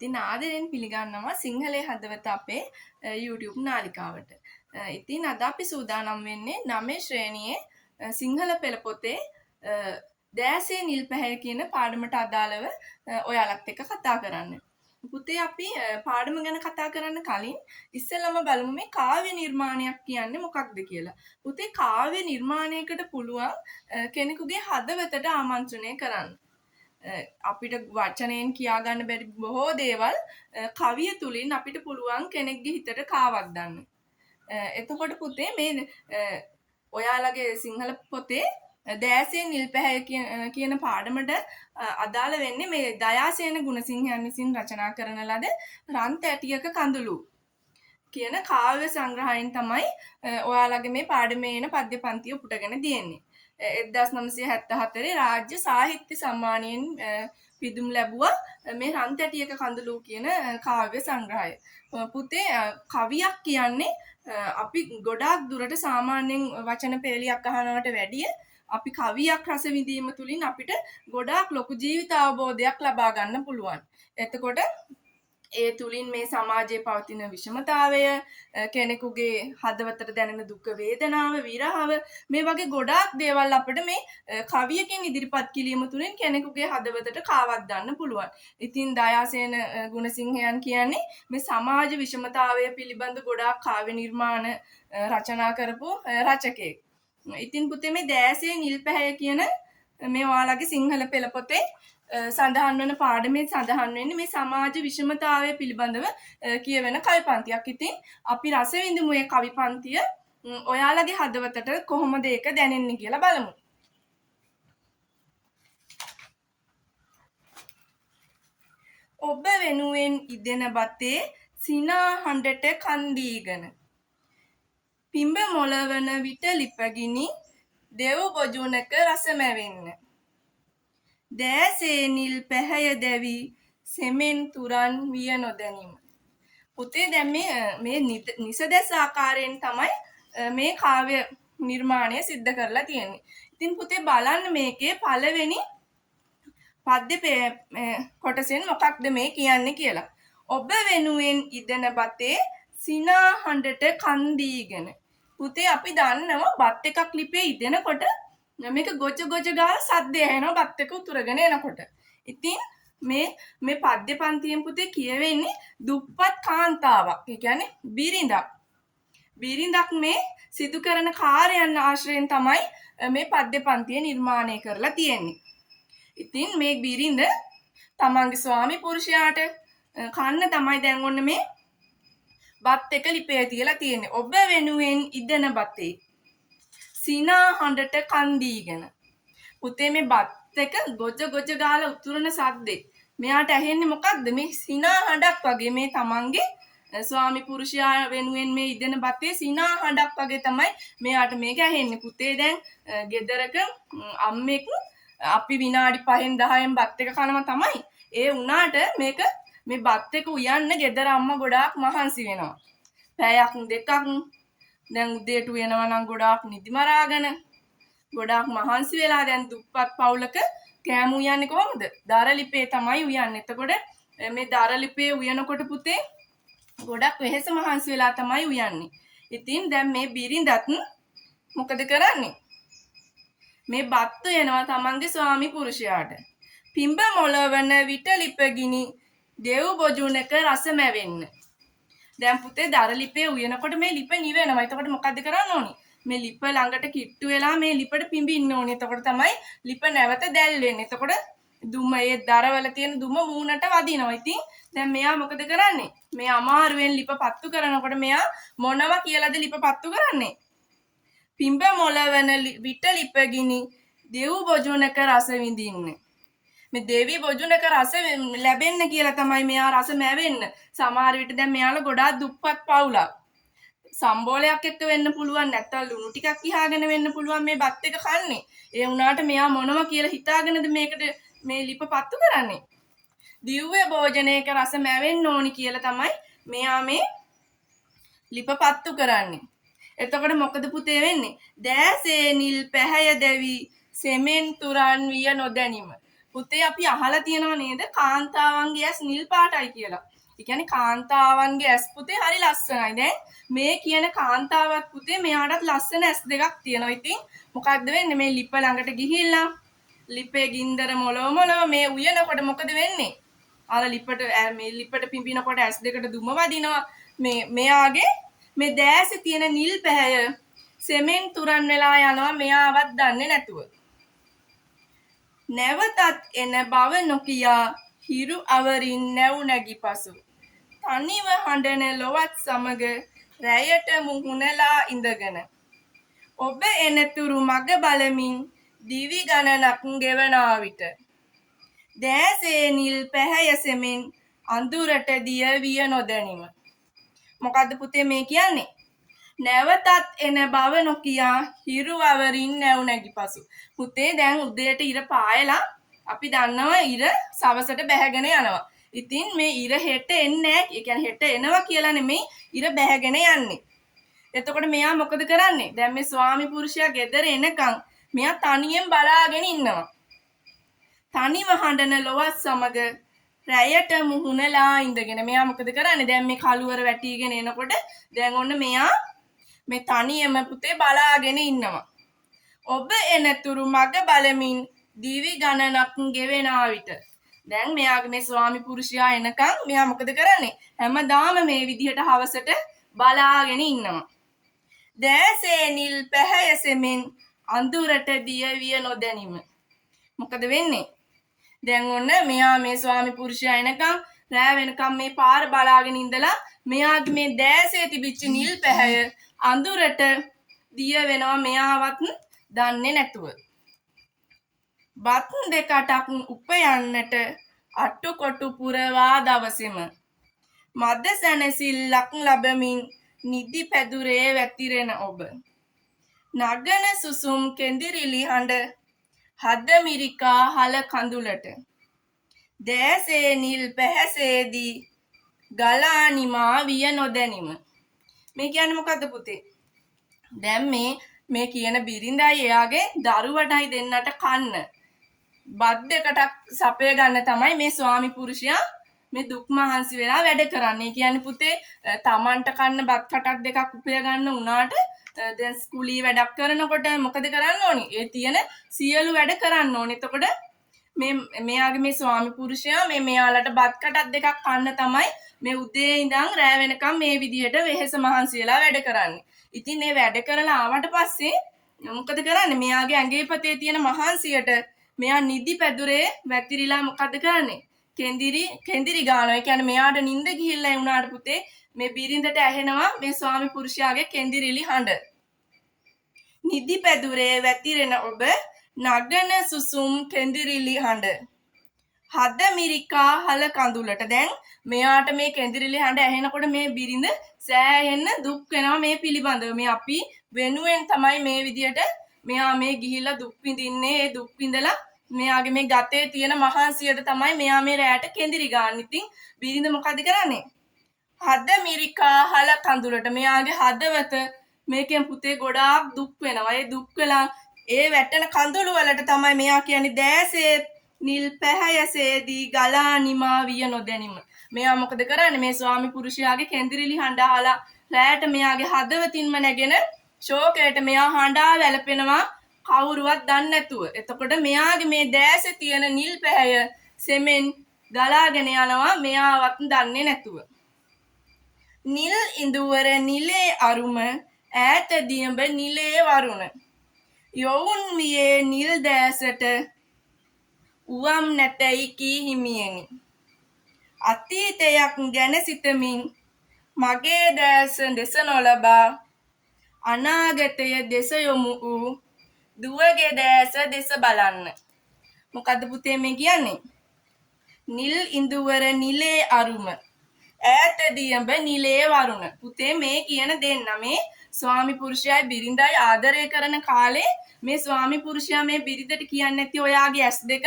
ඉතින් ආදරෙන් පිළිගන්නවා සිංහලේ හදවත අපේ YouTube නාලිකාවට. ඉතින් අද අපි සූදානම් වෙන්නේ 9 ශ්‍රේණියේ සිංහල පෙළ පොතේ දෑසේ නිල් පැහැය කියන පාඩමට අදාළව ඔයාලත් එක්ක කතා කරන්න. පුතේ අපි පාඩම ගැන කතා කරන්න කලින් ඉස්සෙල්ලම බලමු මේ කාව්‍ය නිර්මාණයක් කියන්නේ මොකක්ද කියලා. පුතේ කාව්‍ය නිර්මාණයකට පුළුවන් කෙනෙකුගේ හදවතට ආමන්ත්‍රණය කරන්න. අපිට වචනයෙන් කියා ගන්න බැරි බොහෝ දේවල් කවිය තුලින් අපිට පුළුවන් කෙනෙක්ගේ හිතට කාවක් දාන්න. එතකොට පුතේ මේ ඔයාලගේ සිංහල පොතේ දෑසේ නිල් පැහැය කියන පාඩමට අදාළ වෙන්නේ මේ දයාසේන ගුණසිංහයන් විසින් රචනා කරන ලද රන් තැටියක කඳුළු කියන කාව්‍ය සංග්‍රහයෙන් තමයි ඔයාලගේ මේ පාඩමේ එන පද්‍ය පන්තිය උපුටගෙන තියෙන්නේ. 1974 රාජ්‍ය සාහිත්‍ය සම්මානයෙන් පිදුම් ලැබුවා මේ රන් තැටියක කඳුළු කියන කාව්‍ය සංග්‍රහය. පුතේ කවියක් කියන්නේ අපි ගොඩාක් දුරට සාමාන්‍යයෙන් වචන පෙළියක් අහනවට වැඩිය අපි කවියක් රස විඳීම තුලින් අපිට ගොඩාක් ලොකු ජීවිත අවබෝධයක් ලබා ගන්න පුළුවන්. එතකොට ඒ තුලින් මේ සමාජයේ පවතින විෂමතාවය, කෙනෙකුගේ හදවතට දැනෙන දුක් වේදනාව, විරහව මේ වගේ ගොඩාක් දේවල් අපිට මේ කවියකින් ඉදිරිපත් කිරීම තුලින් කෙනෙකුගේ හදවතට කාවක් දාන්න පුළුවන්. ඉතින් දයාසේන ගුණසිංහයන් කියන්නේ මේ සමාජ විෂමතාවය පිළිබඳ ගොඩාක් කාව්‍ය නිර්මාණ රචනා කරපු රචකයෙක්. ඉතින් පුතේ මේ දෑසේ නිල් පැහැය කියන මේ ඔයාලගේ සිංහල පෙළ පොතේ සඳහන් වන පාඩමේ සඳහන් වෙන්නේ මේ සමාජ විෂමතාවය පිළිබඳව කියවෙන කවි පන්තියක්. ඉතින් අපි රස විඳමු මේ කවි පන්තිය ඔයාලගේ හදවතට කොහොමද ඒක දැනෙන්නේ කියලා බලමු. ඔබ වෙනුවෙන් ඉදෙන බතේ සිනා හඬට කන් දීගෙන පිඹ මොළවන විට ලිපගිනි දෙව් බොජුනක රසමැවෙන්න. දෑසේ නිල් පැහැය දැවි සෙමෙන් තුරන් විය නොදැනීම. පුතේ දැන් මේ නිසදැස් ආකාරයෙන් තමයි මේ කාව්‍ය නිර්මාණය සිද්ධ කරලා තියෙන්නේ. ඉතින් පුතේ බලන්න මේකේ පළවෙනි පද්‍ය කොටසෙන් මොකක්ද මේ කියන්නේ කියලා. ඔබ වෙනුවෙන් ඉදෙන බතේ සිනා හඬට කන් දීගෙන. පුතේ අපි දන්නවා බත් එකක් ලිපේ ඉදෙනකොට මේක ගොජ ගොජ ගාලා සද්දය ඇහෙනවා බත් එක උතුරගෙන එනකොට. ඉතින් මේ පද්‍ය පන්තියෙන් පුතේ කියවෙන්නේ දුප්පත් කාන්තාවක්. ඒ කියන්නේ බිරිඳක්. බිරිඳක් මේ සිදු කරන කාර්යයන් ආශ්‍රයෙන් තමයි මේ පද්‍ය පන්තිය නිර්මාණය කරලා තියෙන්නේ. ඉතින් මේ බිරිඳ තමන්ගේ ස්වාමි පුරුෂයාට කන්න තමයි දැන් ඔන්න මේ බත් එක ලිපේ තියලා තියෙන්නේ. ඔබ වෙනුවෙන් ඉදෙන බතේ සිනා හඬට කන් දීගෙන. පුතේ මේ බත් එක ගොජ ගොජ ගාලා උතුරන සද්දේ. මෙයාට ඇහෙන්නේ මොකක්ද? මේ සිනා හඬක් වගේ මේ තමන්ගේ ස්වාමි පුරුෂයා වෙනුවෙන් මේ ඉදෙන බතේ සිනා හඬක් වගේ තමයි මෙයාට මේක ඇහෙන්නේ. පුතේ දැන් ගෙදරක අම්මෙක් අපි විනාඩි 5න් 10න් බත් එක කනවා තමයි. ඒ වුණාට මේ බත් එක උයන්න ගෙදර අම්මා ගොඩාක් මහන්සි වෙනවා. පැයක් දෙකක් දැන් උදේට උයනවා නම් ගොඩාක් නිදි මරාගෙන ගොඩාක් මහන්සි වෙලා දැන් දුප්පත් පවුලක කෑම උයන්නේ කොහොමද? දර ලිපේ තමයි උයන්නේ. එතකොට මේ දර ලිපේ උයනකොට පුතේ ගොඩක් වෙහෙස මහන්සි වෙලා තමයි උයන්නේ. ඉතින් දැන් මේ බිරිඳත් මොකද කරන්නේ? මේ බත් උයනවා තමන්ගේ ස්වාමි පුරුෂයාට. පිඹ මොළවන විට ලිපගිනි දෙව් බොජුනක රසමැවෙන්න. දැන් පුතේ දර ලිපේ උයනකොට මේ ලිප නිවෙනවා. එතකොට මොකද්ද කරන්න ඕනි? මේ ලිප ළඟට කිට්ටු වෙලා මේ ලිපට පිඹින්න ඕනේ. එතකොට තමයි ලිප නැවත දැල් වෙන්නේ. එතකොට දුම ඒ දරවල තියෙන දුම මූණට වදිනවා. ඉතින් දැන් මෙයා මොකද කරන්නේ? මේ අමාරුවෙන් ලිප පත්තු කරනකොට මෙයා මොනවා කියලාද ලිප පත්තු කරන්නේ? පිඹ මොළවන විට ලිපගිනි දෙව් බොජුනක රස විඳින්න. මේ දේවි බොජුනක රස ලැබෙන්න කියලා තමයි මෙයා රස මැවෙන්න. සමහර විට දැන් මෙයාලා ගොඩාක් දුප්පත් පවුලක්. සම්බෝලයක් එක්ක වෙන්න පුළුවන්, නැත්නම් ලුණු ටිකක් ඉහාගෙන වෙන්න පුළුවන් මේ බත් එක කන්නේ. ඒ වුණාට මෙයා මොනවා කියලා හිතාගෙනද මේකට මේ ලිප පත්තු කරන්නේ? දිව්‍ය භෝජනයක රස මැවෙන්න ඕනි කියලා තමයි මෙයා මේ ලිප පත්තු කරන්නේ. එතකොට මොකද පුතේ වෙන්නේ? දෑසේ නිල් පැහැය දැවි සෙමෙන් තුරන් විය නොදැනීම. පුතේ අපි අහලා තියෙනව නේද කාන්තාවන්ගේ ඇස් නිල් පාටයි කියලා. ඒ කියන්නේ කාන්තාවන්ගේ ඇස් පුතේ හරි ලස්සනයි. දැන් මේ කියන කාන්තාවක් පුතේ මෙයාටත් ලස්සන ඇස් දෙකක් තියෙනවා. ඉතින් මොකක්ද වෙන්නේ? මේ ලිප ළඟට ගිහිල්ලා ලිපේ ගින්දර මොලව මේ උයනකොට මොකද වෙන්නේ? අර ලිපට පිඹිනකොට ඇස් දෙකට දුම වදිනවා. මෙයාගේ මේ දැසේ තියෙන නිල් පැහැය සෙමෙන් තුරන් වෙලා යනවා මෙයාවත් දන්නේ නැතුව. නැවතත් එන බව නොකියා හිරු අවරින් නැව් නැගි පසු තනිව හඬන ලොවත් සමග රැයට මුහුණලා ඉඳගෙන ඔබ එනතුරු මග බලමින් දිවි ගණනක් ගෙවනා විට දැසේ නිල් පැහැය සෙමෙන් අඳුරට දිය විය නොදැනිම. මොකද්ද පුතේ මේ කියන්නේ? නැවතත් එන බව නොකියා හිරු අවරින් නැව් නැගි පසු. පුතේ දැන් උදේට ඉර පායලා අපි දන්නවා ඉර සවසට බැහැගෙන යනවා. ඉතින් මේ ඉර හෙට එන්නේ නැහැ. ඒ කියන්නේ හෙට එනවා කියලා නෙමෙයි ඉර බැහැගෙන යන්නේ. එතකොට මෙයා මොකද කරන්නේ? දැන් මේ ස්වාමි පුරුෂයා ගෙදර එනකන් මෙයා තනියෙන් බලාගෙන ඉන්නවා. තනිව හඬන ලොවත් සමග රැයට මුහුණලා ඉඳගෙන මෙයා මොකද කරන්නේ? දැන් මේ කළුවර වැටිගෙන එනකොට දැන් ඔන්න මෙයා මේ තනියම පුතේ බලාගෙන ඉන්නවා. ඔබ එනතුරු මග බලමින් දිවි ගණනක් ගෙවෙනා විට දැන් මෙයාගේ මේ ස්වාමි පුරුෂයා එනකන් මෙයා මොකද කරන්නේ? හැමදාම මේ විදිහට හවසට බලාගෙන ඉන්නවා. දැසේ නිල් පැහැය සෙමෙන් අඳුරට දිය විය නොදැනිම. මොකද වෙන්නේ? දැන් ඔන්න මෙයා මේ ස්වාමි පුරුෂයා එනකන් රෑ වෙනකම් මේ පාර බලාගෙන ඉඳලා මෙයාගේ මේ දැසේ තිබිච්ච නිල් පැහැය අඳුරට දිය වෙනවා මෙයාවත් දන්නේ නැතුව. බත් දෙකටක් උපයන්නට අට්ටුකොටු පුරවා දවසෙම මද සැනසිල්ලක් ලැබමින් නිදි පැදුරේ වැතිරෙන ඔබ නගන සුසුම් කෙඳිරිලි හඬ හද මිරිකා හල කඳුලට දැසේ නිල් පැහැසේදී ගලා නිමා විය නොදැනිම. මේ කියන්නේ මොකද්ද පුතේ? දැන් මේ කියන බිරිඳයි එයාගේ දරුවටයි දෙන්නට කන්න බත් දෙකටක් සපය ගන්න තමයි මේ ස්වාමි පුරුෂයා මේ දුක් මහන්සි වෙලා වැඩ කරන්නේ. කියන්නේ පුතේ තමන්ට කන්න බත් කටක් දෙකක් උපය ගන්න උනාට දැන් ස්කූලී වැඩක් කරනකොට මොකද කරන්න ඕනි? ඒ තියෙන සියලු වැඩ කරන්න ඕනි. එතකොට මෙයාගේ මේ ස්වාමි පුරුෂයා මෙයාලට බත් කටක් දෙකක් කන්න තමයි මේ උදේ ඉඳන් රෑ වෙනකම් මේ විදිහට වෙහෙස මහන්සි වෙලා වැඩ කරන්නේ. ඉතින් මේ වැඩ කරලා ආවට පස්සේ මොකද කරන්නේ? මෙයාගේ ඇඟේ පතේ තියෙන මහන්සියට මෙයා නිදි පැදුරේ වැතිරිලා මොකද කරන්නේ? කෙන්දිරි ගානවා. ඒ කියන්නේ මෙයාට නිින්ද ගිහිල්ලා වුණාට පුතේ මේ බිරිඳට ඇහෙනවා මේ ස්වාමි පුරුෂයාගේ කෙන්දිරිලි හඬ. නිදි පැදුරේ වැතිරෙන ඔබ නගන සුසුම් කෙන්දිරිලි හඬ. හද මිරිකා හල කඳුලට. දැන් මෙයාට මේ කෙන්දිරිලි හඬ ඇහෙනකොට මේ බිරිඳ සෑහෙන්න දුක් වෙනවා මේ පිළිබඳව. මේ අපි වෙනුවෙන් තමයි මේ විදියට මෙයා මේ ගිහිල්ලා දුක් විඳින්නේ. ඒ දුක් විඳලා මෙයාගේ මේ ගතේ තියෙන මහන්සියට තමයි මෙයා මේ රැයට කෙන්දිරි ගන්න. ඉතින් බිරිඳ මොකද කරන්නේ? හද මිරිකා හල කඳුලට මෙයාගේ හදවත මේකෙන් පුතේ ගොඩාක් දුක් වෙනවා. ඒ දුක් වෙලා ඒ වැටෙන කඳුළු වලට තමයි මෙයා කියන්නේ දැසේ නිල් පැහැයසේදී ගලා නිමා විය නොදැනිම. මෙයා මොකද කරන්නේ? මේ ස්වාමි පුරුෂයාගේ කෙන්දිරිලි හඬ අහලා රැයට මෙයාගේ හදවතින්ම නැගෙන ශෝකයට මෙයා හඬා වැළපෙනවා කවුරුවත් දන්නේ නැතුව. එතකොට මෙයාගේ මේ දැසේ තියෙන නිල් පැහැය සෙමෙන් ගලාගෙන යනවා මෙයාවත් දන්නේ නැතුව. නිල් ඉඳුවර නිලේ අරුම ඈත දියඹ නිලේ වරුණ යොවුන් වියේ නිල් දැසට උවම් නැතයි කී හිමියෙනි. අතීතයක් ගැන සිතමින් මගේ දැස දෙස නොලබා අනාගතය දෙස යොමු වූ දුවගේ දැස දෙස බලන්න. මොකද්ද පුතේ මේ කියන්නේ? නිල් ඉඳුවර නිලේ අරුම ඈත දියඹ නිලේ වරුණ. පුතේ මේ කියන දෙන්න මේ ස්වාමි පුරුෂයයි බිරිඳයි ආදරය කරන කාලේ මේ ස්වාමි පුරුෂයා මේ බිරිඳට කියන්නේ නැති ඔයාගේ ඇස් දෙක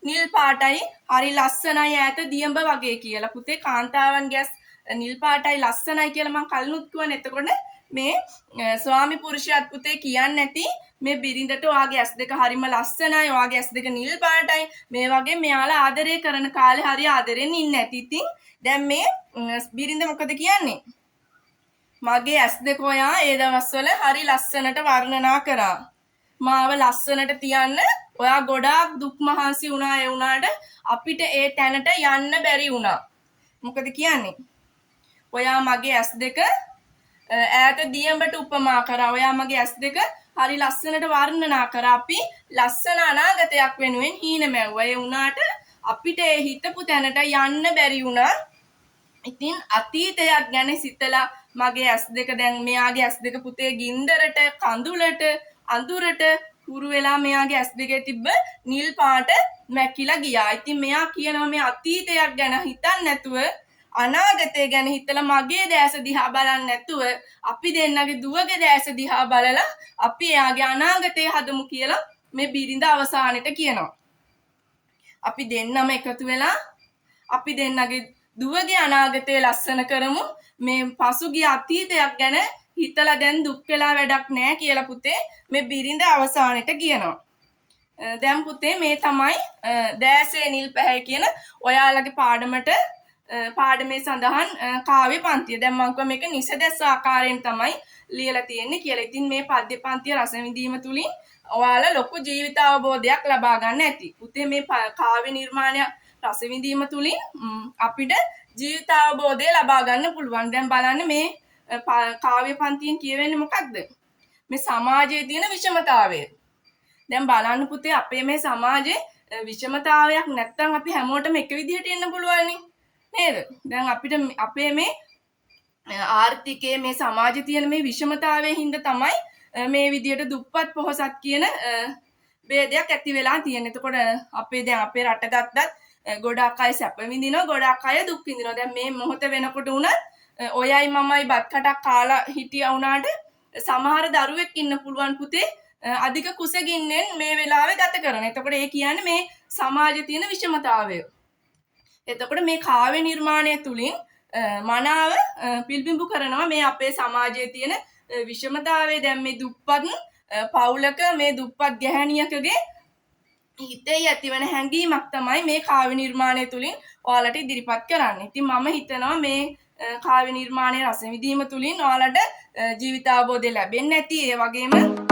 නිල් පාටයි හරි ලස්සනයි ඈත දියඹ වගේ කියලා. පුතේ කාන්තාවන්ගේ ඇස් නිල් පාටයි ලස්සනයි කියලා මම කලිනුත් කිව්වනේ. එතකොට මේ ස්වාමි පුරුෂයාත් පුතේ කියන්නේ නැති මේ බිරිඳට ඔයාගේ ඇස් දෙක හරිම ලස්සනයි, ඔයාගේ ඇස් දෙක නිල් පාටයි, මේ වගේ මෙයාලා ආදරය කරන කාලේ හරිය ආදරෙන් ඉන්නේ නැති. ඉතින් දැන් මේ බිරිඳ මොකද කියන්නේ? මගේ ඇස් දෙක ඔයා ඒ දවස්වල හරි ලස්සනට වර්ණනා කරා. මාව ලස්සනට තියන්න ඔයා ගොඩාක් දුක් මහන්සි වුණා. ඒ වුණාට අපිට ඒ තැනට යන්න බැරි වුණා. මොකද කියන්නේ? ඔයා මගේ ඇස් දෙක ඈත දියඹට උපමා කරා. ඔයා මගේ ඇස් දෙක හරි ලස්සනට වර්ණනා කරා. අපි ලස්සන අනාගතයක් වෙනුවෙන් හීන මැව්වා. ඒ වුණාට අපිට ඒ හිතපු තැනට යන්න බැරි වුණා. ඉතින් අතීතයක් ගැන සිතලා මගේ ඇස් දෙක දැන් මෙයාගේ ඇස් දෙක පුතේ ගින්දරට, කඳුලට, අඳුරට හුරු වෙලා මෙයාගේ ඇස් දෙකේ තිබ්බ නිල් පාට මැකිලා ගියා. ඉතින් මෙයා කියනවා මේ අතීතයක් ගැන හිතන්නේ නැතුව අනාගතය ගැන හිතලා මගේ දැස දිහා බලන්නේ නැතුව අපි දෙන්නගේ දුවගේ දැස දිහා බලලා අපි එයාගේ අනාගතය හදමු කියලා මේ බිරිඳ අවසානෙට කියනවා. අපි දෙන්නම එකතු වෙලා අපි දෙන්නගේ දුවගේ අනාගතය ලස්සන කරමු. මේ පසුගිය අතීතයක් ගැන හිතලා දැන් දුක් වෙලා වැඩක් නැහැ කියලා පුතේ මේ බිරිඳ අවසානෙට කියනවා. දැන් පුතේ මේ තමයි දැසේ නිල් පැහැය කියන ඔයාලගේ පාඩමේ සඳහන් කාව්‍ය පන්තිය. දැන් මම කිව්වා මේක නිසදැස් ආකාරයෙන් තමයි ලියලා තියෙන්නේ කියලා. ඉතින් මේ පද්‍ය පන්තිය රස විඳීම තුලින් ඔයාලා ලොකු ජීවිත අවබෝධයක් ලබා ගන්න ඇති. පුතේ මේ කාව්‍ය නිර්මාණය රස විඳීම තුලින් අපිට ජීවිත අවබෝධය ලබා ගන්න පුළුවන්. දැන් බලන්න මේ කාව්‍ය පන්තියෙන් කියවෙන්නේ මොකක්ද? මේ සමාජයේ තියෙන විෂමතාවය. දැන් බලන්න පුතේ අපේ මේ සමාජයේ විෂමතාවයක් නැත්තම් අපි හැමෝටම එක විදිහට ඉන්න පුළුවන් නේද? දැන් අපිට අපේ මේ ආර්ථිකයේ මේ සමාජයේ තියෙන මේ විෂමතාවයේ හින්දා තමයි මේ විදිහට දුප්පත් පොහොසත් කියන ભેදයක් ඇති වෙලා තියෙන්නේ. එතකොට අපේ රට ගත්තත් ගොඩාක් අය සැප විඳිනවා, ගොඩාක් අය දුක් විඳිනවා. දැන් මේ මොහොත වෙනකොට උනත් ඔයයි මමයි බත් කටක් කාලා හිටියා වුණාට සමහර දරුවෙක් ඉන්න පුළුවන් පුතේ අධික කුසගින්නෙන් මේ වෙලාවේ ගත කරන. එතකොට ඒ කියන්නේ මේ සමාජයේ තියෙන විෂමතාවය. එතකොට මේ කාව්‍ය නිර්මාණය තුලින් මනාව පිළිබිඹු කරනවා මේ අපේ සමාජයේ තියෙන විෂමතාවය. දැන් මේ දුප්පත් පවුලක මේ දුප්පත් ගැහැණියකගේ හිතේ ඇතිවන හැඟීමක් තමයි මේ කාව්‍ය නිර්මාණය තුලින් ඔයාලට ඉදිරිපත් කරන්නේ. ඉතින් මම හිතනවා මේ කාව්‍ය නිර්මාණයේ රස විඳීම තුලින් ඔයාලට ජීවිතාවබෝධය ලැබෙන්නේ නැති. ඒ වගේම